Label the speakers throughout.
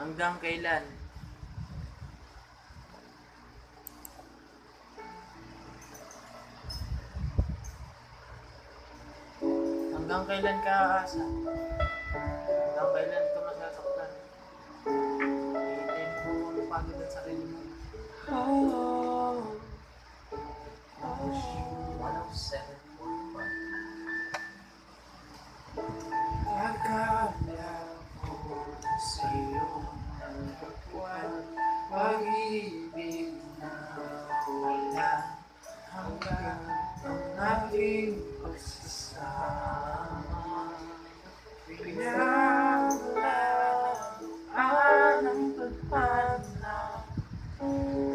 Speaker 1: Hanggang kailan? Hanggang kailan ka aasa? Hanggang kailan ka masasaktan? Iitin mo ang pagod at sarili mo. Oh, 107.1. Akala ko sa'yo nagpagpuan, pag-ibig na wala hanggang ang ating pagsasama. Pinaglaan ang tadhana,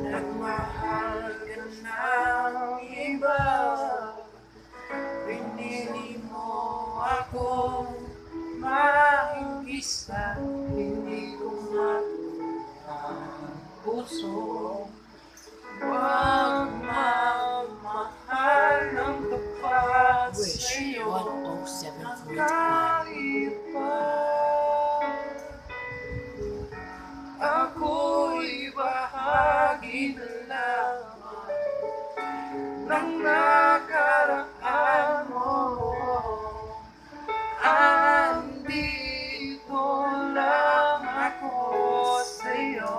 Speaker 1: nagmahal ka ng iba. Pinili mo akong maingkisa, hindi ko matulang puso. Huwag magmahal ng tapat sa'yo.
Speaker 2: 107.5.
Speaker 1: Nakaiba, ako'y bahagi na lamang ng nakaraan mo. Andito lang ako sa'yo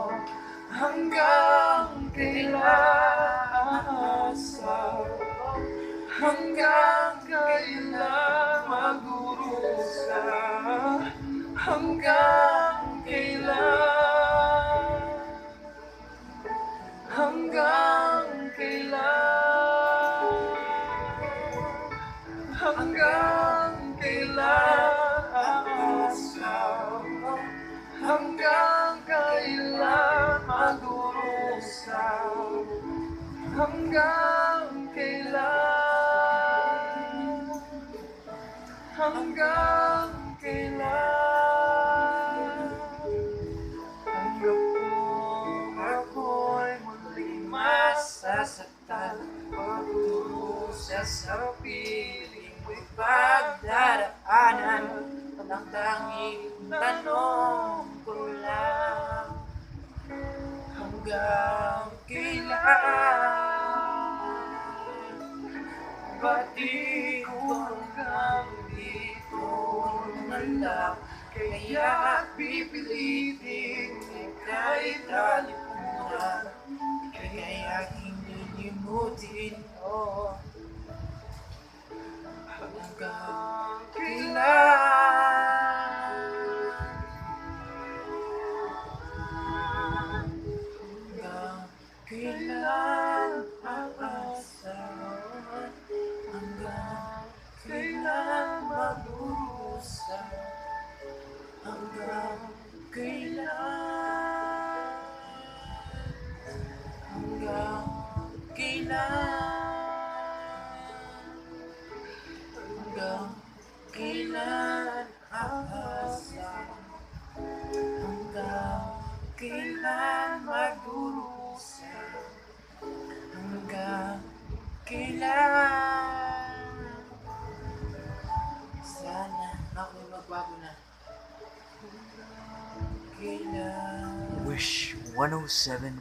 Speaker 1: hanggang kailan, hanggang kailan magdurusa, hanggang kailan, hanggang kailan, hanggang kailan aasaw, hanggang kailan magdurusa, hanggang kailan, hanggang kailan, hanggang kung ako'y muling masasaktan, pagdurusa sa piling mo'y pagdaraanan. Ang tanging tanong ko lang, hanggang kailan? Ba't di ko hanggang dito na lang? Kaya't pipilitin ika'y talipunan, kaya hindi limutin mo. Hanggang kailan? Hanggang kailan aasa? Hanggang kailan magdurusa? Hanggang kailan? Hanggang kailan? Hanggang kailan aasa? Hanggang kailan magdurusa? Hanggang kailan? Sana ako'y magbago na. Hanggang kailan?
Speaker 2: Wish 107.5.